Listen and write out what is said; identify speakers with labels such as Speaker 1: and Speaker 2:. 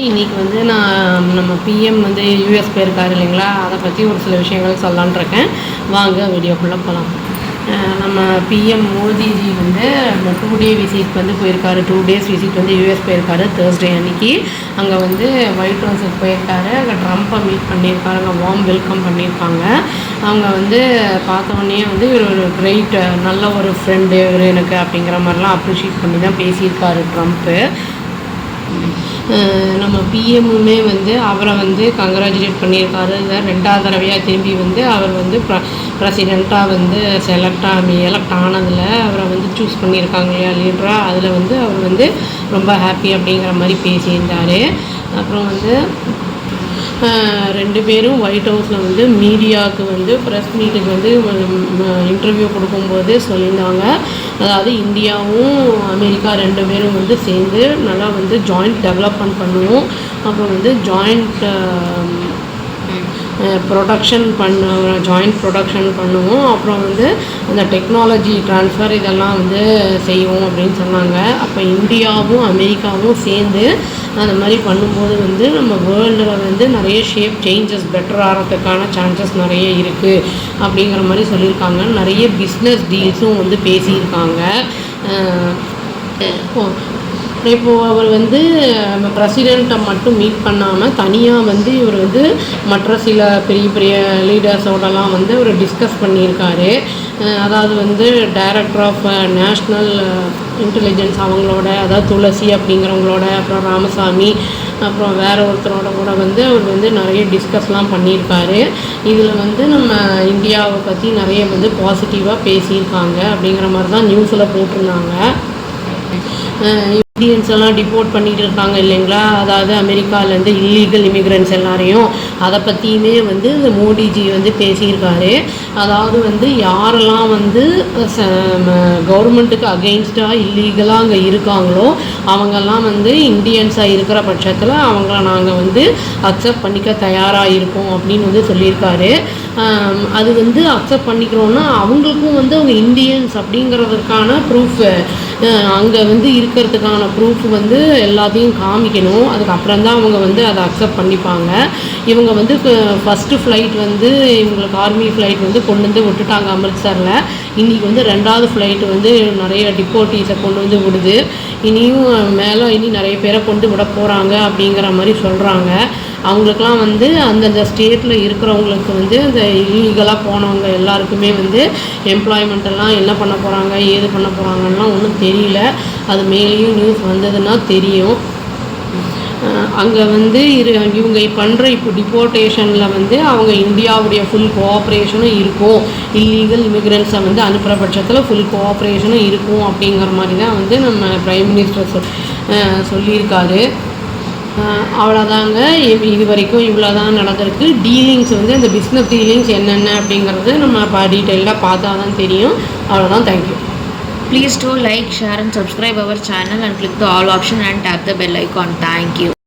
Speaker 1: இன்றைக்கி வந்து நம்ம பிஎம் வந்து யூஎஸ் போயிருக்காரு இல்லைங்களா, அதை பற்றி ஒரு சில விஷயங்கள் சொல்லலான்னு இருக்கேன். வாங்க வீடியோக்குள்ளே போகலாம். நம்ம பிஎம் மோடிஜி வந்து 2 டே விசிட் வந்து போயிருக்காரு. 2 டேஸ் விசிட் வந்து யூஎஸ் போயிருக்காரு. தேர்ஸ்டே அன்றைக்கி அங்கே வந்து ஒயிட் ஹவுஸுக்கு போயிருக்காரு. அங்கே ட்ரம்ப்பை மீட் பண்ணியிருக்காரு. அங்கே வார்ம் வெல்கம் பண்ணியிருக்காங்க. அவங்க வந்து பார்த்தோன்னே வந்து இவர் ஒரு கிரேட் நல்ல ஒரு ஃப்ரெண்டு இவர் எனக்கு அப்படிங்கிற மாதிரிலாம் அப்ரிஷியேட் பண்ணி தான் பேசியிருக்காரு ட்ரம்ப்பு. நம்ம பிஎம்முமே வந்து அவரை வந்து கங்க்ராச்சுலேட் பண்ணியிருக்காரு. இதை 2வது தடவையாக திரும்பி வந்து அவர் வந்து பிரசிடெண்ட்டாக வந்து எலெக்ட் ஆனதில் அவரை வந்து சூஸ் பண்ணியிருக்காங்க இல்லையா லீடராக, அதில் வந்து அவர் வந்து ரொம்ப ஹாப்பி அப்படிங்கிற மாதிரி பேசியிருந்தார். அப்புறம் வந்து 2 பேரும் ஒயிட் ஹவுஸில் வந்து மீடியாவுக்கு வந்து ப்ரெஸ் மீட்டுக்கு வந்து இன்டர்வியூ கொடுக்கும்போது சொல்லியிருந்தாங்க. அதாவது இந்தியாவும் அமெரிக்கா 2 பேரும் வந்து சேர்ந்து நல்லா வந்து ஜாயிண்ட் டெவலப்மெண்ட் பண்ணுவோம். அப்புறம் வந்து ஜாயிண்ட் ஜாயிண்ட் ப்ரொடக்ஷன் பண்ணுவோம். அப்புறம் வந்து அந்த டெக்னாலஜி ட்ரான்ஸ்ஃபர் இதெல்லாம் வந்து செய்வோம் அப்படின்னு சொன்னாங்க. அப்போ இந்தியாவும் அமெரிக்காவும் சேர்ந்து அந்த மாதிரி பண்ணும்போது வந்து நம்ம வேர்ல்டில் வந்து நிறைய சேஞ்சஸ் பெட்டர் ஆகிறதுக்கான சான்சஸ் நிறைய இருக்குது அப்படிங்கிற மாதிரி சொல்லியிருக்காங்க. நிறைய பிஸ்னஸ் டீல்ஸும் வந்து பேசியிருக்காங்க. இப்போது அவர் வந்து பிரசிடெண்ட்டை மட்டும் மீட் பண்ணாமல் தனியாக வந்து இவர் வந்து மற்ற சில பெரிய பெரிய லீடர்ஸோடலாம் வந்து அவர் டிஸ்கஸ் பண்ணியிருக்காரு. அதாவது வந்து டைரக்டர் ஆஃப் நேஷ்னல் இன்டெலிஜென்ஸ் அவங்களோட, அதாவது துளசி அப்படிங்கிறவங்களோட, அப்புறம் ராமசாமி, அப்புறம் வேறு ஒருத்தரோட கூட வந்து அவர் வந்து நிறைய டிஸ்கஸ்லாம் பண்ணியிருக்காரு. இதில் வந்து நம்ம இந்தியாவை பற்றி நிறைய வந்து பாசிட்டிவாக பேசியிருக்காங்க அப்படிங்கிற மாதிரி தான் நியூஸில் போட்டிருந்தாங்க. இந்தியன்ஸ் எல்லாம் டிபோர்ட் பண்ணிகிட்டு இருக்காங்க இல்லைங்களா, அதாவது அமெரிக்காவிலேருந்து இல்லீகல் இமிக்ரெண்ட்ஸ் எல்லாரையும், அதை பற்றியுமே வந்து மோடிஜி வந்து பேசியிருக்காரு. அதாவது வந்து யாரெல்லாம் வந்து கவர்மெண்ட்டுக்கு அகெயின்ஸ்டாக இல்லீகலாக அங்கே இருக்காங்களோ அவங்கெல்லாம் வந்து இந்தியன்ஸாக இருக்கிற பட்சத்தில் அவங்கள நாங்கள் வந்து அக்செப்ட் பண்ணிக்க தயாராக இருக்கோம் அப்படின்னு வந்து சொல்லியிருக்காரு. அது வந்து அக்செப்ட் பண்ணிக்கிறோன்னா அவங்களுக்கும் வந்து அவங்க இந்தியன்ஸ் அப்படிங்கிறதுக்கான ப்ரூஃப், அங்கே வந்து இருக்கிறதுக்கான ப்ரூஃப் வந்து எல்லாத்தையும் காமிக்கணும். அதுக்கப்புறம் தான் அவங்க வந்து அதை அக்செப்ட் பண்ணிப்பாங்க. இவங்க வந்து ஃபஸ்ட்டு ஃப்ளைட் வந்து இவங்களுக்கு ஆர்மி ஃப்ளைட் வந்து கொண்டு வந்து விட்டுட்டாங்க அமிர்த்சரில். இன்றைக்கி வந்து 2வது ஃப்ளைட்டு வந்து நிறைய டிப்போர்ட்டீஸை கொண்டு வந்து விடுது. இனி நிறைய பேரை கொண்டு விட போகிறாங்க அப்படிங்கிற மாதிரி சொல்கிறாங்க. அவங்களுக்கெல்லாம் வந்து அந்தந்த ஸ்டேட்டில் இருக்கிறவங்களுக்கு வந்து அந்த இல்லீகலாக போனவங்க எல்லாருக்குமே வந்து எம்ப்ளாய்மெண்ட்டெல்லாம் என்ன பண்ண போகிறாங்க ஏது பண்ண போகிறாங்கலாம் ஒன்றும் தெரியல. அது மேலேயும் நியூஸ் வந்ததுன்னா தெரியும். அங்கே வந்து இவங்க பண்ணுற இப்போ டிப்போர்ட்டேஷனில் வந்து அவங்க இந்தியாவுடைய ஃபுல் கோஆப்ரேஷனும் இருக்கும், இல்லீகல் இமிக்ரெண்ட்ஸை வந்து அனுப்புகிற பட்சத்தில் ஃபுல் கோஆப்ரேஷனும் இருக்கும் அப்படிங்கிற மாதிரி தான் வந்து நம்ம பிரைம் மினிஸ்டர் சொல்லியிருக்காரு. அவ்வளோதாங்க. இது வரைக்கும் இவ்வளோ தான் நடந்திருக்கு. டீலிங்ஸ் வந்து அந்த பிஸ்னஸ் டீலிங்ஸ் என்னென்ன அப்படிங்கிறது நம்ம டீட்டெயிலாக பார்த்தா தான் தெரியும். அவ்வளோதான். Thank you.
Speaker 2: Please do like, share and subscribe our channel and click the all option and tap the bell icon. Thank you.